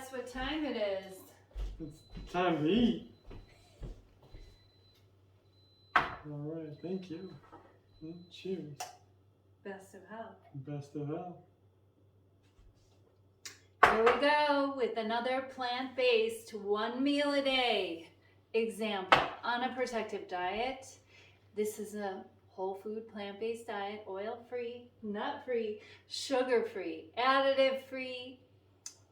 guess what time it is? It's time to eat. All right, thank you. And cheers. Best of health. Best of health. Here we go with another plant-based 1 meal a day example on a protective diet. This is a whole food plant-based diet, oil-free, nut-free, sugar-free, additive-free,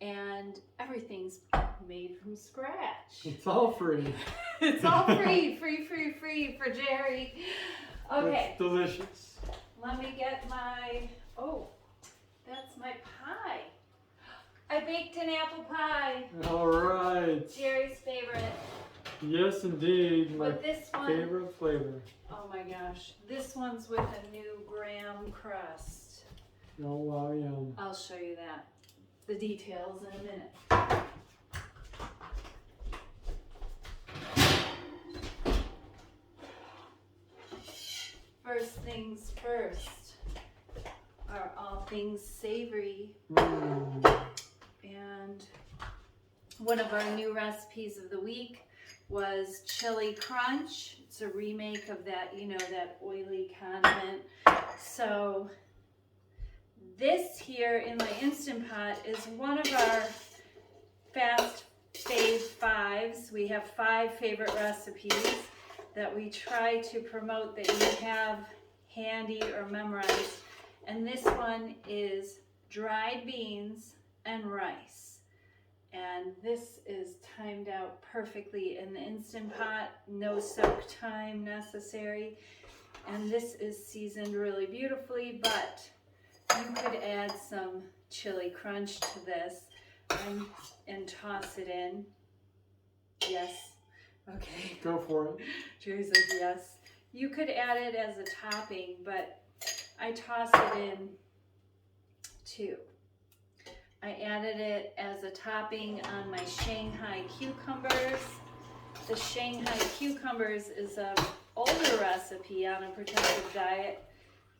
and everything's made from scratch. It's all free. It's all free for Jerry. Okay. It's delicious. Let me get my, oh, that's my pie. I baked an apple pie. All right. Jerry's favorite. Yes, indeed. My But this one, favorite flavor. oh my gosh. This one's with a new graham crust. Oh, wow, yum. I'll show you that. The details in a minute. First things first are all things savory. And one of our new recipes of the week was chili crunch. It's a remake of that, you know, that oily condiment. So this here in my Instant Pot is one of our fast fave fives. We have 5 favorite recipes that we try to promote that you have handy or memorized. And this one is dried beans and rice. And this is timed out perfectly in the Instant Pot, no soak time necessary. And this is seasoned really beautifully, but you could add some chili crunch to this and toss it in. Yes. Okay. Go for it. Jerry's like, yes. You could add it as a topping, but I toss it in too. I added it as a topping on my Shanghai cucumbers. The Shanghai cucumbers is an older recipe on a protective diet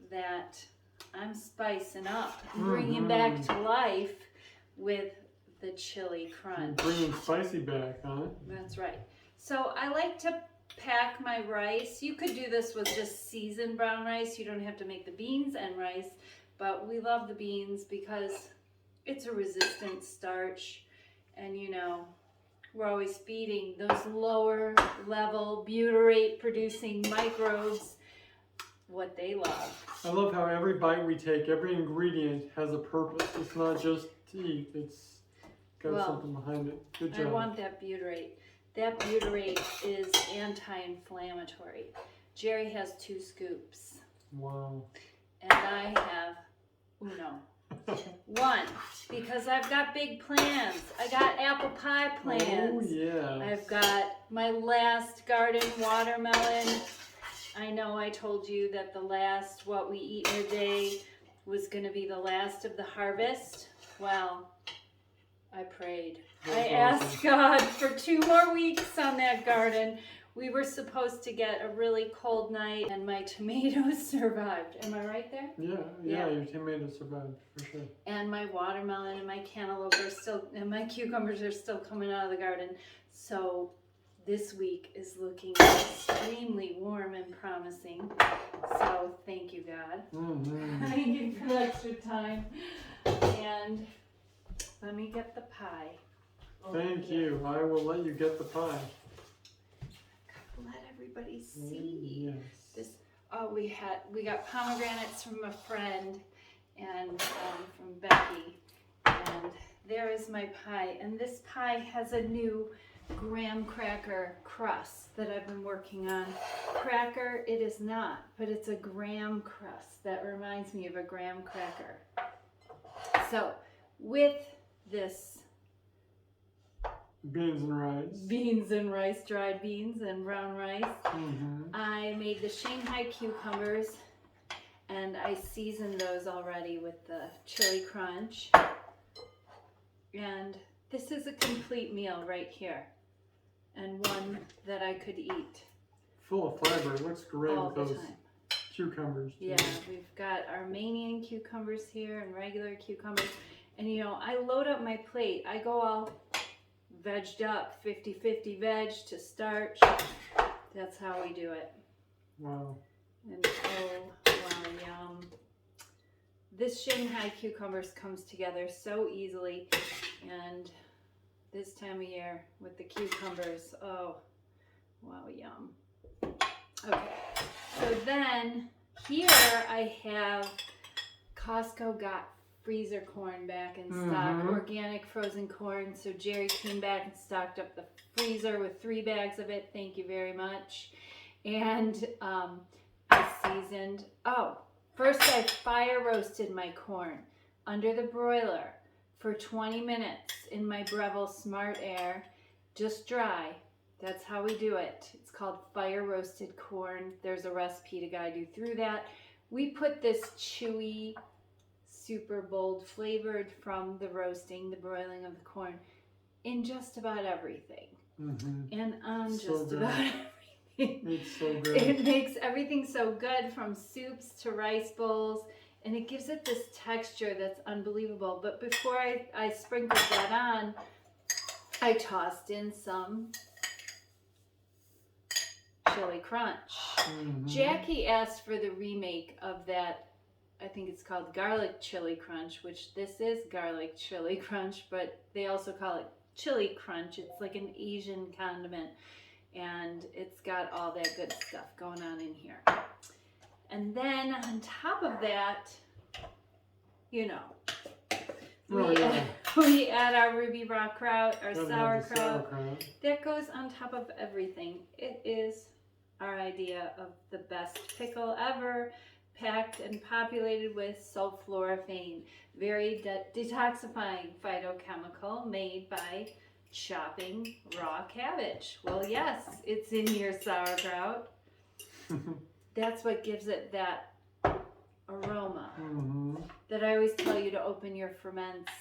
that I'm spicing up, bringing back to life with the chili crunch. Bringing spicy back, huh? That's right. So I like to pack my rice. You could do this with just seasoned brown rice. You don't have to make the beans and rice, but we love the beans because it's a resistant starch, and you know, we're always feeding those lower level butyrate producing microbes what they love. I love how every bite we take, every ingredient has a purpose. It's not just to eat, it's got something behind it. Good job. I want that butyrate. That butyrate is anti-inflammatory. Jerry has 2 scoops. Wow. And I have uno. 1, because I've got big plans. I got apple pie plans. Oh, yeah. I've got my last garden watermelon. I know I told you that the last what we eat in a day was going to be the last of the harvest. Well, I prayed. I asked God for 2 more weeks on that garden. We were supposed to get a really cold night, and my tomatoes survived. Am I right there? Yeah, your tomatoes survived, for sure. And my watermelon and my cantaloupe are still, and my cucumbers are still coming out of the garden. So this week is looking extremely warm and promising. So thank you, God. Thank you for the extra time. And let me get the pie. Thank you. I will let you get the pie. Let everybody see. Yes. This. Oh, we got pomegranates from a friend and from Becky, and there is my pie. And this pie has a new graham cracker crust that I've been working on. Cracker, it is not, but it's a graham crust that reminds me of a graham cracker. So with this beans and rice, dried beans and brown rice, I made the Shanghai cucumbers, and I seasoned those already with the chili crunch. And this is a complete meal right here, and one that I could eat full of fiber. It looks great all with the those time. cucumbers. Yeah, we've got Armenian cucumbers here and regular cucumbers, And you know, I load up my plate. I go all vegged up, 50-50 veg to starch. That's how we do it. Wow. And oh, wow, yum. This Shanghai cucumbers comes together so easily. And this time of year with the cucumbers, oh, wow, yum. Okay, so then here I have Costco got freezer corn back in stock, organic frozen corn. So Jerry came back and stocked up the freezer with 3 bags of it. Thank you very much. And I seasoned. Oh, first I fire roasted my corn under the broiler for 20 minutes in my Breville Smart Air, just dry. That's how we do it. It's called fire roasted corn. There's a recipe to guide you through that. We put this chewy, super bold flavored from the roasting, the broiling of the corn, in just about everything. And on So just good. about everything. It's so good. It makes everything so good, from soups to rice bowls, and it gives it this texture that's unbelievable. But before I sprinkled that on, I tossed in some chili crunch. Jackie asked for the remake of that. I think it's called garlic chili crunch, which this is garlic chili crunch, but they also call it chili crunch. It's like an Asian condiment, and it's got all that good stuff going on in here. And then on top of that, you know, we add our ruby rock kraut, our sauerkraut. That goes on top of everything. It is our idea of the best pickle ever, packed and populated with sulforaphane, very detoxifying phytochemical made by chopping raw cabbage. Well, yes, it's in your sauerkraut. That's what gives it that aroma that I always tell you to open your ferments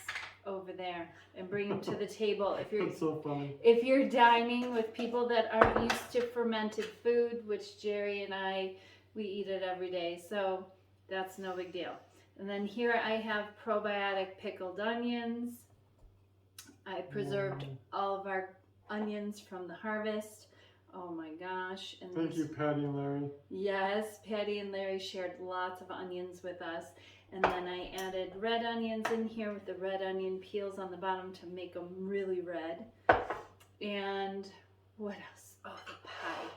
over there and bring them to the table. If you're That's so funny. If you're dining with people that aren't used to fermented food, which Jerry and we eat it every day, so that's no big deal. And then here I have probiotic pickled onions. I preserved all of our onions from the harvest. Oh my gosh. And Thank you, Patty and Larry. Yes, Patty and Larry shared lots of onions with us. And then I added red onions in here with the red onion peels on the bottom to make them really red. And what else? Oh, the pie.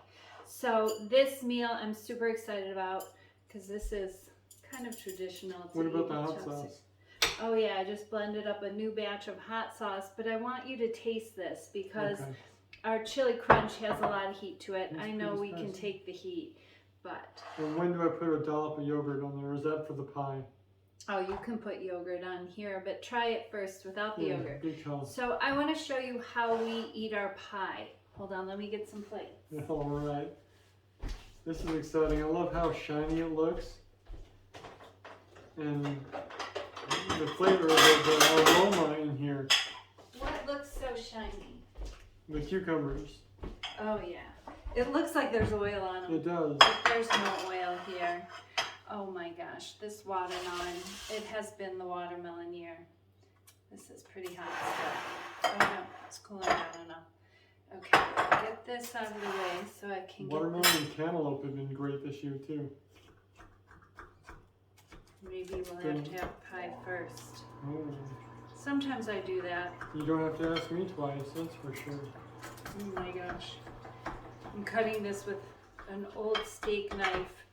So this meal I'm super excited about because this is kind of traditional. What about the hot sauce? Oh yeah, I just blended up a new batch of hot sauce, but I want you to taste this because our chili crunch has a lot of heat to it. I know we can take the heat, but... And when do I put a dollop of yogurt on there? Or is that for the pie? Oh, you can put yogurt on here, but try it first without the yogurt. Good call. So I want to show you how we eat our pie. Hold on, let me get some plates. All right. This is exciting. I love how shiny it looks. And the flavor of it, the aroma in here. What looks so shiny? The cucumbers. Oh yeah. It looks like there's oil on them. It does. But there's no oil here. Oh my gosh, this watermelon, it has been the watermelon year. This is pretty hot stuff. Oh no, it's cooling down enough. Okay, get this out of the way so I can Watermelon and cantaloupe have been great this year too. Maybe we'll have to have pie first. Oh. Sometimes I do that. You don't have to ask me twice, that's for sure. Oh my gosh. I'm cutting this with an old steak knife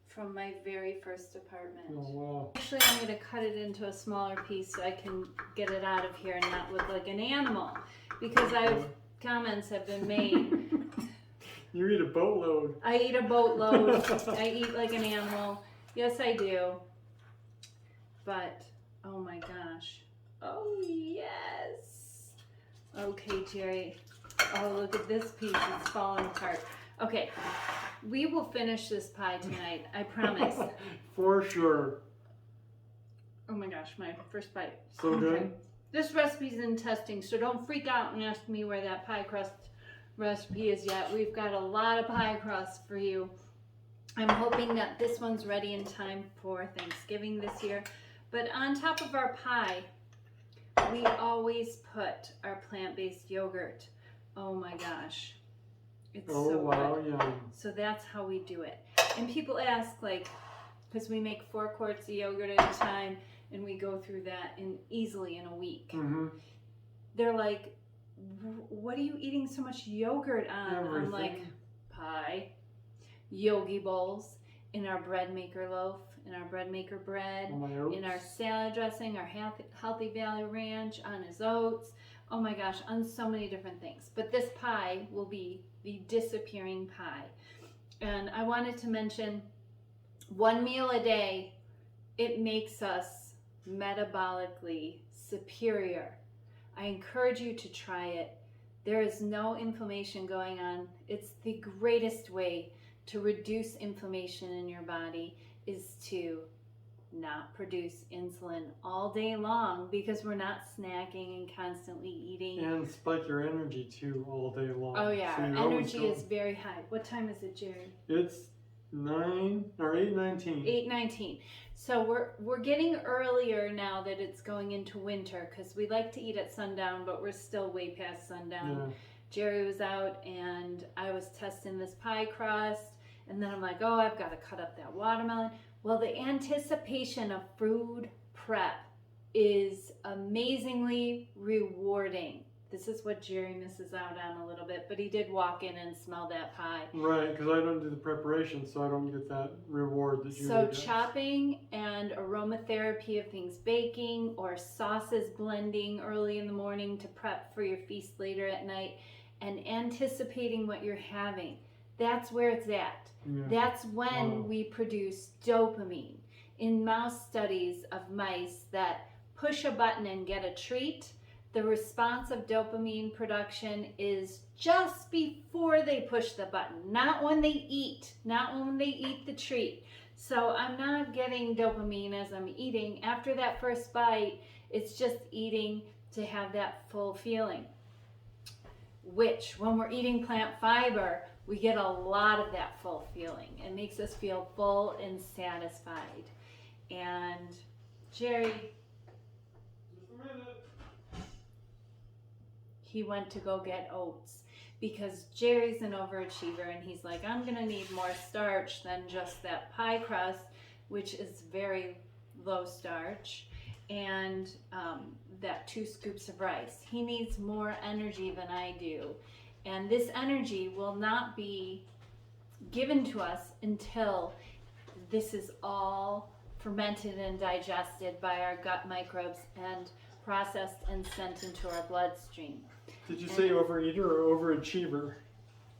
from my very first apartment. Oh wow. Actually, I'm going to cut it into a smaller piece so I can get it out of here and not look like an animal. Because comments have been made. You eat a boatload. I eat a boatload. I eat like an animal. Yes, I do. But, oh my gosh. Oh, yes. Okay, Jerry. Oh, look at this piece. It's falling apart. Okay. We will finish this pie tonight. I promise. For sure. Oh my gosh, my first bite. So good. This recipe's in testing, so don't freak out and ask me where that pie crust recipe is yet. We've got a lot of pie crust for you. I'm hoping that this one's ready in time for Thanksgiving this year. But on top of our pie, we always put our plant-based yogurt. Oh my gosh. It's so wow, good. yum. So that's how we do it. And people ask, like, because we make 4 quarts of yogurt at a time, and we go through that easily in a week. Mm-hmm. They're like, what are you eating so much yogurt on? Everything. I'm like, pie, yogi bowls, in our bread maker loaf, in our bread maker bread, in our salad dressing, our Healthy Valley Ranch, on his oats. Oh my gosh, on so many different things. But this pie will be the disappearing pie. And I wanted to mention, 1 meal a day, it makes us metabolically superior. I encourage you to try it. There is no inflammation going on. It's the greatest way to reduce inflammation in your body is to not produce insulin all day long, because we're not snacking and constantly eating. And spike your energy too all day long. Oh yeah, So our energy is very high. What time is it, Jerry? It's 8:19. 8:19. So we're getting earlier now that it's going into winter, because we like to eat at sundown, but we're still way past sundown. Yeah. Jerry was out and I was testing this pie crust, and then I'm like, oh, I've got to cut up that watermelon. Well, the anticipation of food prep is amazingly rewarding. This is what Jerry misses out on a little bit, but he did walk in and smell that pie. Right, because I don't do the preparation, so I don't get that reward that you So get. chopping and aromatherapy of things baking, or sauces blending early in the morning to prep for your feast later at night, and anticipating what you're having. That's where it's at. Yeah. That's when we produce dopamine. In mouse studies of mice that push a button and get a treat, the response of dopamine production is just before they push the button, not when they eat, not when they eat the treat. So I'm not getting dopamine as I'm eating. After that first bite, it's just eating to have that full feeling. Which, when we're eating plant fiber, we get a lot of that full feeling. It makes us feel full and satisfied. And Jerry, he went to go get oats, because Jerry's an overachiever, and he's like, I'm gonna need more starch than just that pie crust, which is very low starch, and that 2 scoops of rice. He needs more energy than I do. And this energy will not be given to us until this is all fermented and digested by our gut microbes and processed and sent into our bloodstream. Did you say overeater or overachiever?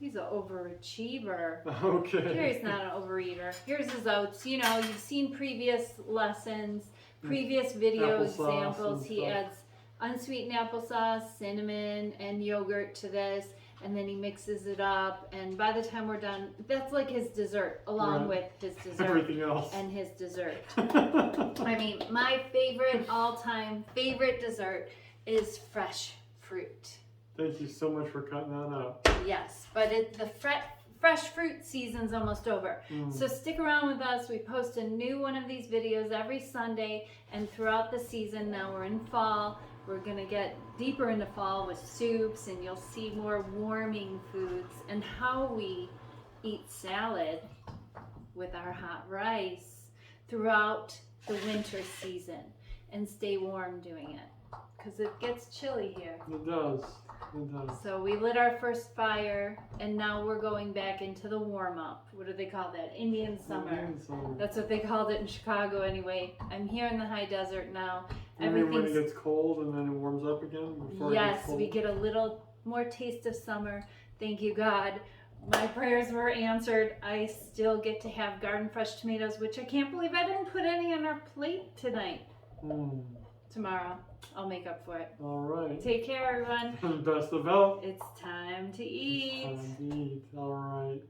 He's an overachiever. Okay. Jerry's not an overeater. Here's his oats. You know, you've seen previous lessons, previous video examples. He adds unsweetened applesauce, cinnamon, and yogurt to this, and then he mixes it up, and by the time we're done, that's like his dessert, along with his dessert. Everything else. And his dessert. I mean, my favorite, all-time favorite dessert is fresh fruit. Thank you so much for cutting that out. Yes, but the fresh fruit season's almost over. So stick around with us. We post a new one of these videos every Sunday, and throughout the season, now we're in fall, we're going to get deeper into fall with soups, and you'll see more warming foods and how we eat salad with our hot rice throughout the winter season and stay warm doing it, because it gets chilly here. It does. It does. So we lit our first fire, and now we're going back into the warm-up. What do they call that? Indian summer. Indian summer. That's what they called it in Chicago anyway. I'm here in the high desert now. You mean when it gets cold and then it warms up again? Before it gets cold? We get a little more taste of summer. Thank you, God. My prayers were answered. I still get to have garden fresh tomatoes, which I can't believe I didn't put any on our plate tonight. Tomorrow, I'll make up for it. All right. Take care, everyone. Best of health. It's time to eat. It's time to eat. All right.